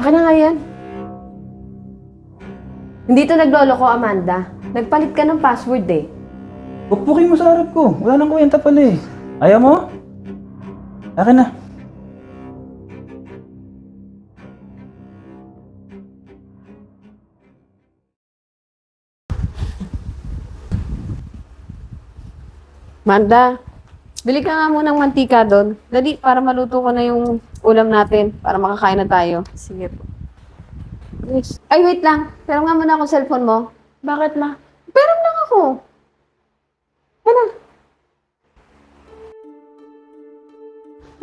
Akin na nga yan. Hindi to naglolo ko, Amanda. Nagpalit ka ng password eh. Pukpukin mo sa harap ko. Wala nang kwenta pala eh. Ayaw mo? Akin na. Amanda, bili ka nga muna ng mantika doon. Dali, para maluto ko na yung ulam natin. Para makakain na tayo. Sige po. Yes. Ay, wait lang. Pero nga muna akong cellphone mo. Bakit, ma? Pero lang ako. Ano?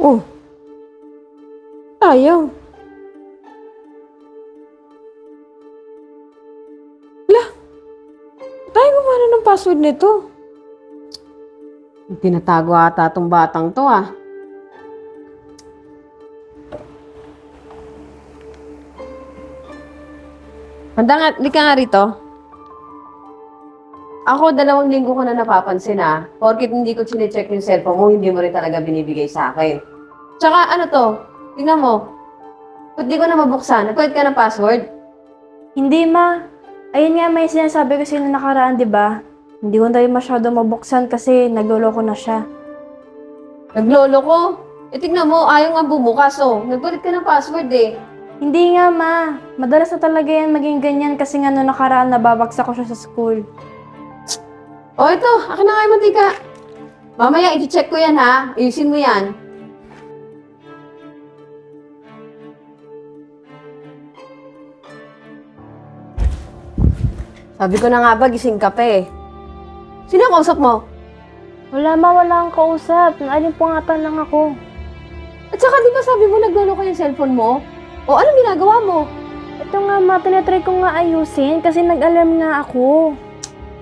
Oh. Ayaw. Wala. Tayo gumana ng password nito. Tinatago ata tong batang to ah. Handa nga, di ka nga rito. Ako, 2 linggo ko na napapansin ah. Porkit hindi ko chinecheck yung cellphone mo, hindi mo rin talaga binibigay sa akin. Tsaka ano to? Tingnan mo. Ba't di ko na mabuksan? Nagpalit ka ng password? Hindi, ma. Ayun nga, may sinasabi kasi na nakaraan, di ba? Hindi ko tayo masyado mabuksan kasi nagloloko na siya. Naglolo ko. Eh tingnan mo, ayaw nga bumukas oh. Nagpalit ka ng password eh. Hindi nga, ma. Madalas na talaga yan maging ganyan kasi nga noong nakaraan nababagsak ko siya sa school. Oh, ito. Akin na nga yung mantika. Mamaya, i-check ko yan ha. Ayusin mo yan. Sabi ko na nga ba, gising ka pa eh. Sino ang kausap mo? Wala, ma. Wala kang kausap. Naalimpuangatan lang ako. At saka di ba sabi mo naglolo ko yung cellphone mo? O anong ginagawa mo? Ito nga, ma. Tinatry ko nga ayusin kasi nag-alarm nga ako.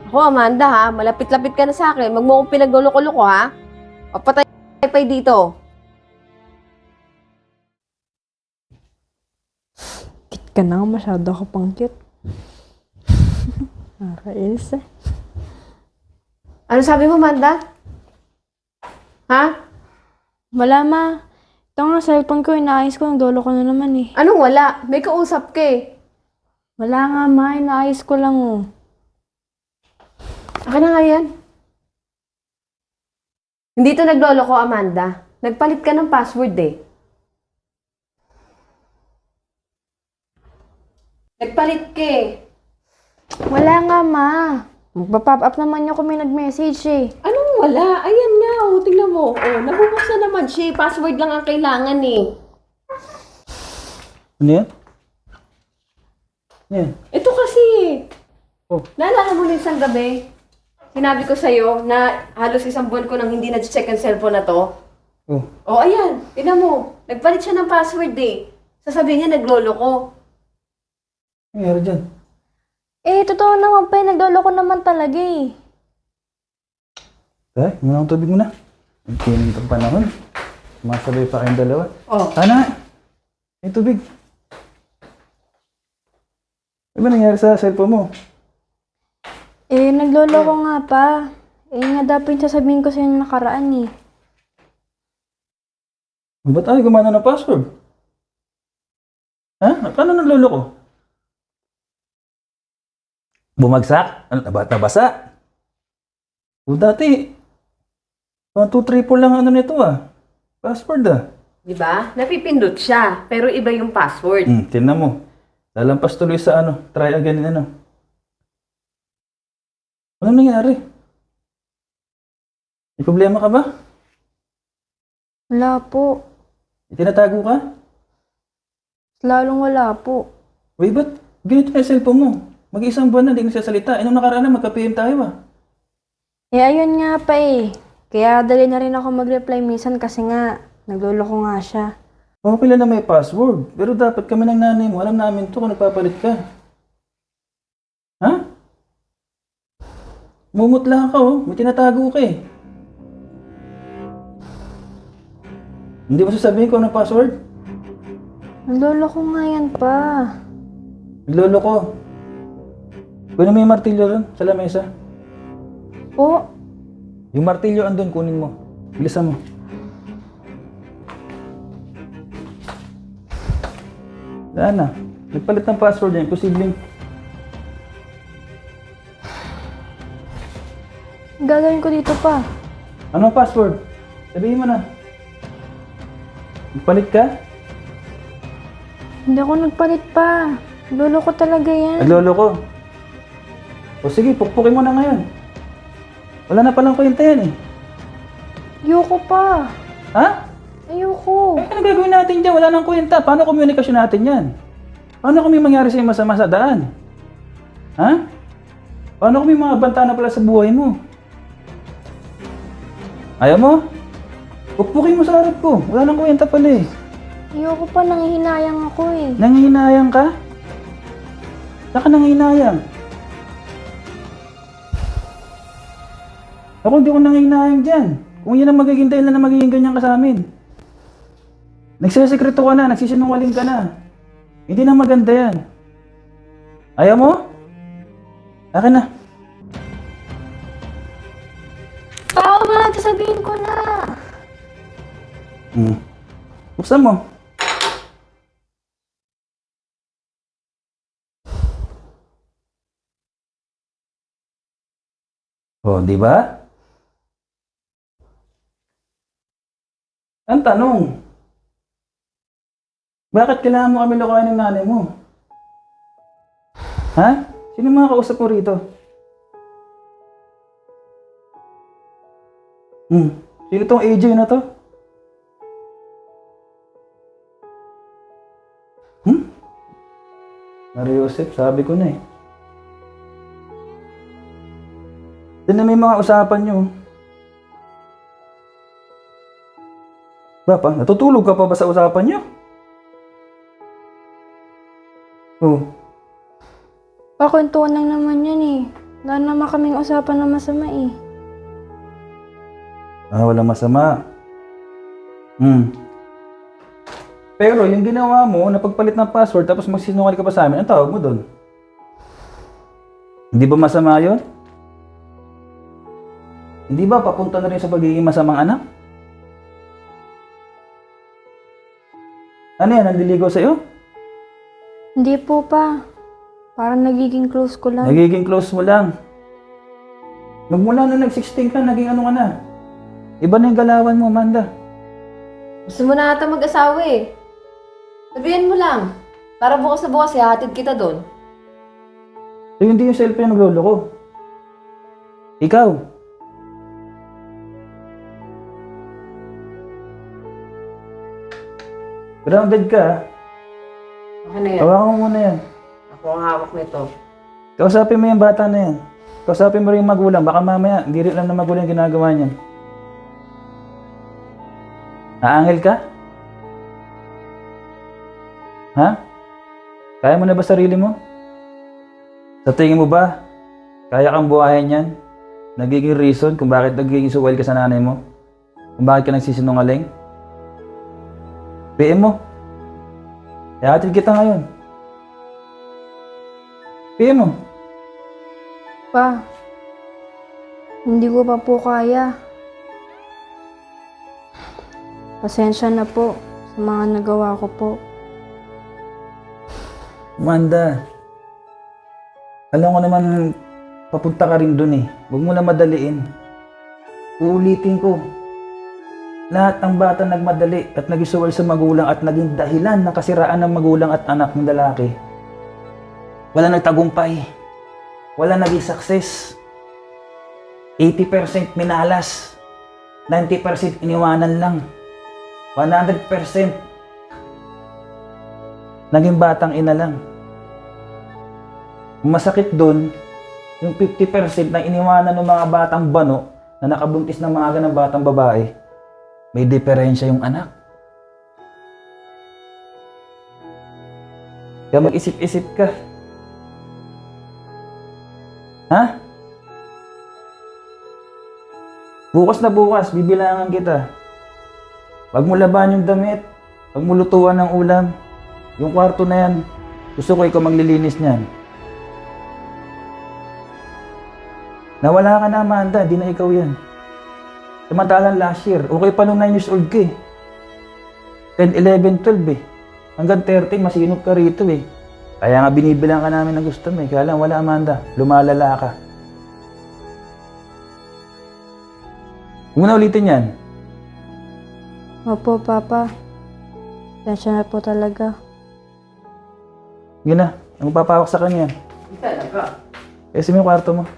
Ako, Amanda ha, malapit-lapit ka na sa akin. Huwag mo akong pinaglolo-loko ha. Papatay pa dito. Cute ka na. Masyado ako pang cute. Nakakainis eh. Ano sabi mo, Amanda? Ha? Wala, ma. Ito nga, cellphone ko. Inaayos ko. Nagdolo ko na naman eh. Anong wala? May kausap ka eh. Wala nga, ma. Inaayos ko lang oh. Akin na nga yan. Hindi to naglolo ko, Amanda. Nagpalit ka ng password eh. Nagpalit ka eh. Wala nga, ma. Magpa-pop up naman yung kung may nag-message eh. Anong wala? Ayan nga, oh. Tingnan mo. Oh, nabubuksan naman siya. Password lang ang kailangan eh. Ano yan? Yan. Ito kasi eh. Oh. Naalala mo na isang gabi? Sinabi ko sa'yo na halos 1 buwan ko nang hindi na-check ang cellphone na to. Oh. Oh, ayan. Tingnan mo. Nagpalit siya ng password eh. Sasabihin niya, naglolo ko. Ano nangyari dyan? Eh, totoo naman pa. Nagdolo ko naman talaga eh. Tay, muna akong tubig muna. Ang kinig itong panahon. Masabay pa kayong dalawa. Oh. Ana! May tubig. Ano ba nangyari sa cellphone mo? Eh, naglolo ko nga pa. Eh, nga dapat yung sasabihin ko sa inyo nakaraan eh. Ba't ay gumana ng password? Ha? Paano naglolo ko? Bumagsak? Ano, nabasa? O dati, 1, 2, 3, 4 lang ano nito ah. Password ah. Di ba? Napipindot siya, pero iba yung password. Tingnan mo. Lalampas tuloy sa ano, try again ano. Ano nangyari? May problema ka ba? Wala po. Itinatago ka? Lalong wala po. Uy, ba't ganito na yung cellphone mo? Mag-1 buwan na, hindi ka nagsasalita. Nung nakaraan na, magka-PM tayo ah. Eh, ayun nga pa eh. Kaya dali na rin ako mag-reply minsan kasi nga, naglolo ko nga siya. Okay lang na may password. Pero dapat kami ng nanay mo, alam namin to kung nagpapalit ka. Ha? Mumutla ka oh. May tinatago ka eh. Hindi mo sasabihin ko anong password? Naglolo ko nga yan pa. Naglolo ko. Kunin mo yung martilyo doon sa lamesa. Po, Yung martilyo andun, kunin mo. Bilisan mo. Wala na. Nagpalit ng password niya. Imposibleng. Gagawin ko dito pa. Ano ang password? Sabihin mo na. Nagpalit ka? Hindi ako nagpalit pa. Lolo ko talaga yan. Naglolo ko. O sige, pukpukin mo na ngayon. Wala na palang kwenta yan eh. Ayoko pa. Ha? Ayoko. Ano gagawin natin dyan? Wala nang kwenta. Paano komunikasyon natin yan? Paano kung may mangyari sa'yo masama sa daan? Ha? Paano kung may mga banta na pala sa buhay mo? Ayaw mo? Pukpukin mo sa harap ko. Wala nang kwenta pala eh. Ayoko pa, nanghihinayang ako eh. Nangihinayang ka? Saan ka nangihinayang? Ako hindi ko nangihinayang dyan. Kung yan ang magiging dahilan na magiging ganyan ka sa amin. Nagsisekreto ka na, nagsisinungaling ka na. Hindi na maganda yan. Ayaw mo? Akin na. Tao ba natin, sabihin ko na. Buksan mo. Oh, di ba? Ang tanong, bakit kailangan mo kami lokohin ng nanay mo? Ha? Sino mga kausap mo rito? Sino tong AJ na to? Mario Joseph, sabi ko na eh. Ito na may mga usapan nyo. Ba, natutulog ka pa ba sa usapan nyo? Oh, Pakwentuhan lang naman yan eh. Wala naman kaming usapan na masama eh. walang masama. Pero yung ginawa mo, napagpalit ng password tapos magsinungaling ka pa sa amin, ang tawag mo doon? Hindi ba masama yun? Hindi ba papunta na rin sa pagiging masamang anak? Ano yan, nandiligaw sa'yo? Hindi po pa. Parang nagiging close ko lang. Nagiging close mo lang. Magmula nung nag-16 ka, naging ano ka na? Iba na yung galawan mo, Amanda. Gusto mo na ata mag-asawa eh. Sabihin mo lang. Para bukas na bukas, ihatid kita doon. So, hindi yung cellphone yung naglolo ko. Ikaw. Grounded ka. Okay na yan. Hawakan mo muna yan. Ako ang hawak nito. Kausapin mo yung bata na yan. Kausapin mo rin yung magulang. Baka mamaya, hindi rin alam na magulang yung ginagawa niyan. Naangil ka? Ha? Kaya mo na ba sarili mo? Sa tingin mo ba, kaya kang buhayin yan? Nagiging reason kung bakit nagiging suwal ka sa nanay mo? Kung bakit ka nagsisinungaling? PM mo. Ihatid kita ngayon. PM mo. Pa, hindi ko pa po kaya. Pasensya na po sa mga nagawa ko po. Amanda, alam ko naman papunta ka rin dun eh. Huwag mo na madaliin. Uulitin ko. Lahat ng bata nagmadali at nagisuwal sa magulang at naging dahilan ng kasiraan ng magulang at anak ng lalaki. Wala nagtagumpay. Wala naging success. 80% minalas. 90% iniwanan lang. 100% naging batang ina lang. Masakit doon, yung 50% na iniwanan ng mga batang bano na nakabuntis ng maaga ng batang babae, may diferensya yung anak. Kaya mag-isip-isip ka. Ha? Bukas na bukas, bibilangan kita. Huwag mo laban yung damit. Huwag mo lutuan ng ulam. Yung kwarto na yan, gusto ko ikaw maglilinis niyan. Nawala ka na, Amanda. Di na ikaw yan. Samantalang last year, okay pa nung 9 years old ka eh. 10, 11, 12 eh. Hanggang 13, masinop ka rito eh. Kaya nga binibilang ka namin ng gusto mo eh. Kaya lang wala, Amanda. Lumalala ka. Huwag mo na ulitin yan. Opo, Papa. Tensya na po talaga. Yun na. Ang papawak sa kanya. Talaga. Eh, mo yung kwarto mo.